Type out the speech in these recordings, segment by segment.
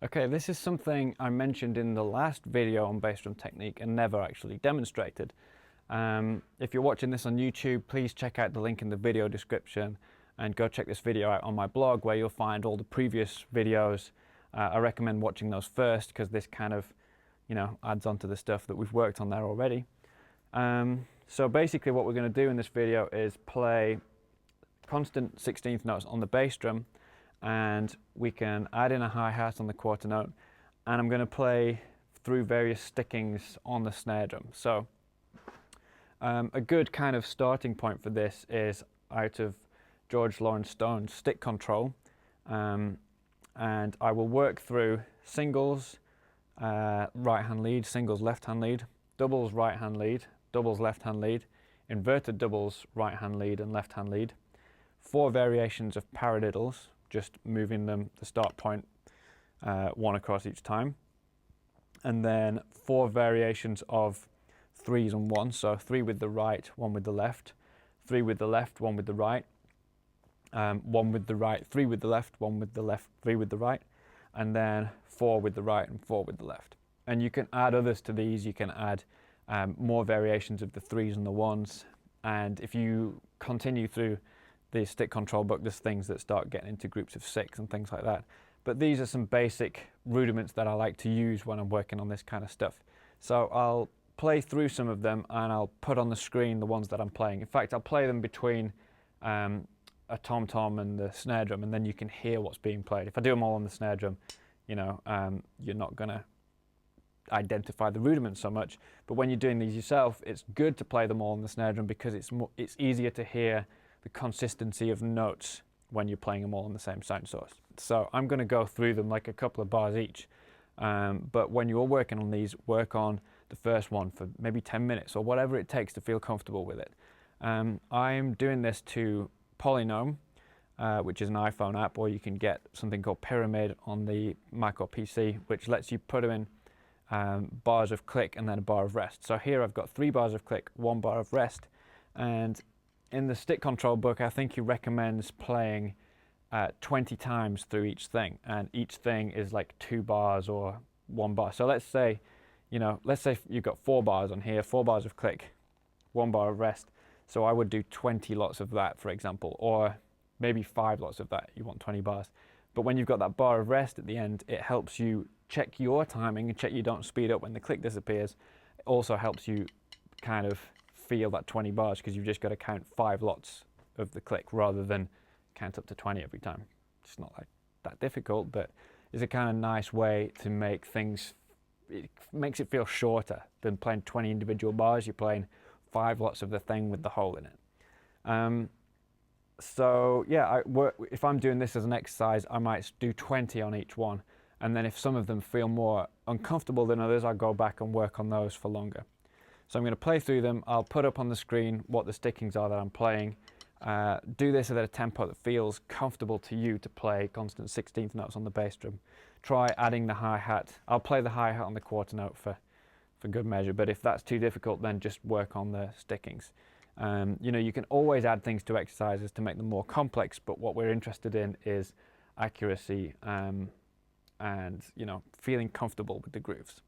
Okay, this is something I mentioned in the last video on bass drum technique and never actually demonstrated. If you're watching this on YouTube, please check out the link in the video description and go check this video out on my blog where you'll find all the previous videos. I recommend watching those first because this kind of, adds on to the stuff that we've worked on there already. So basically what we're going to do in this video is play constant 16th notes on the bass drum, and we can add in a hi-hat on the quarter note, and I'm going to play through various stickings on the snare drum. So a good kind of starting point for this is out of George Lawrence Stone's Stick Control, and I will work through singles, right hand lead, singles left hand lead, doubles right hand lead, doubles left hand lead, inverted doubles right hand lead and left hand lead, 4 variations of paradiddles, just moving them, the start point, one across each time, and then 4 variations of 3s and 1s, so 3 with the right, 1 with the left, 3 with the left, 1 with the right, 1 with the right, 3 with the left, 1 with the left, 3 with the right, and then 4 with the right and 4 with the left. And you can add others to these. You can add more variations of the 3s and the 1s, and if you continue through the stick control book, there's things that start getting into groups of 6 and things like that. But these are some basic rudiments that I like to use when I'm working on this kind of stuff. So I'll play through some of them and I'll put on the screen the ones that I'm playing. In fact, I'll play them between a tom-tom and the snare drum, and then you can hear what's being played. If I do them all on the snare drum, you're not going to identify the rudiments so much. But when you're doing these yourself, it's good to play them all on the snare drum because it's easier to hear the consistency of notes when you're playing them all on the same sound source. So I'm going to go through them like a couple of bars each, but when you're working on these, work on the first one for maybe 10 minutes or whatever it takes to feel comfortable with it. I'm doing this to Polynome, which is an iPhone app, or you can get something called Pyramid on the Mac or PC, which lets you put them in bars of click and then a bar of rest. So here I've got 3 bars of click, 1 bar of rest, and in the stick control book, I think he recommends playing 20 times through each thing, and each thing is like 2 bars or 1 bar. So let's say you've got 4 bars on here, 4 bars of click, 1 bar of rest. So I would do 20 lots of that, for example, or maybe 5 lots of that. You want 20 bars. But when you've got that bar of rest at the end, it helps you check your timing and check you don't speed up when the click disappears. It also helps you kind of feel that 20 bars because you've just got to count 5 lots of the click rather than count up to 20 every time. It's not like that difficult, but it's a kind of nice way to make things, it makes it feel shorter than playing 20 individual bars. You're playing 5 lots of the thing with the hole in it. So yeah, if I'm doing this as an exercise, I might do 20 on each one, and then if some of them feel more uncomfortable than others, I'll go back and work on those for longer. So I'm going to play through them. I'll put up on the screen what the stickings are that I'm playing. Do this at a tempo that feels comfortable to you to play constant 16th notes on the bass drum. Try adding the hi-hat. I'll play the hi-hat on the quarter note for good measure, but if that's too difficult, then just work on the stickings. You can always add things to exercises to make them more complex, but what we're interested in is accuracy and feeling comfortable with the grooves.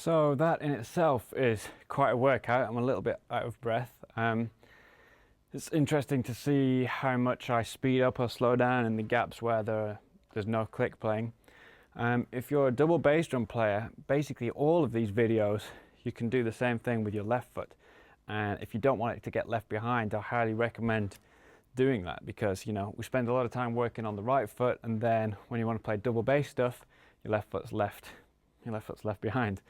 So that in itself is quite a workout. I'm a little bit out of breath. It's interesting to see how much I speed up or slow down in the gaps where there's no click playing. If you're a double bass drum player, basically all of these videos, you can do the same thing with your left foot. And if you don't want it to get left behind, I highly recommend doing that, because, you know, we spend a lot of time working on the right foot, and then when you want to play double bass stuff, your left foot's left behind.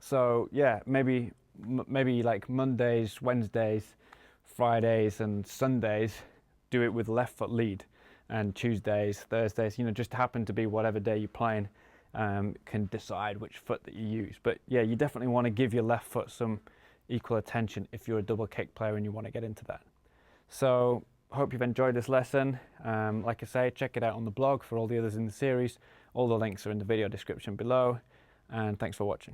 So yeah, maybe like Mondays, Wednesdays, Fridays and Sundays, do it with left foot lead, and Tuesdays, Thursdays, you know, just happen to be whatever day you're playing, can decide which foot that you use. But yeah, you definitely want to give your left foot some equal attention if you're a double kick player and you want to get into that. So hope you've enjoyed this lesson. Like I say, check it out on the blog for all the others in the series. All the links are in the video description below, and thanks for watching.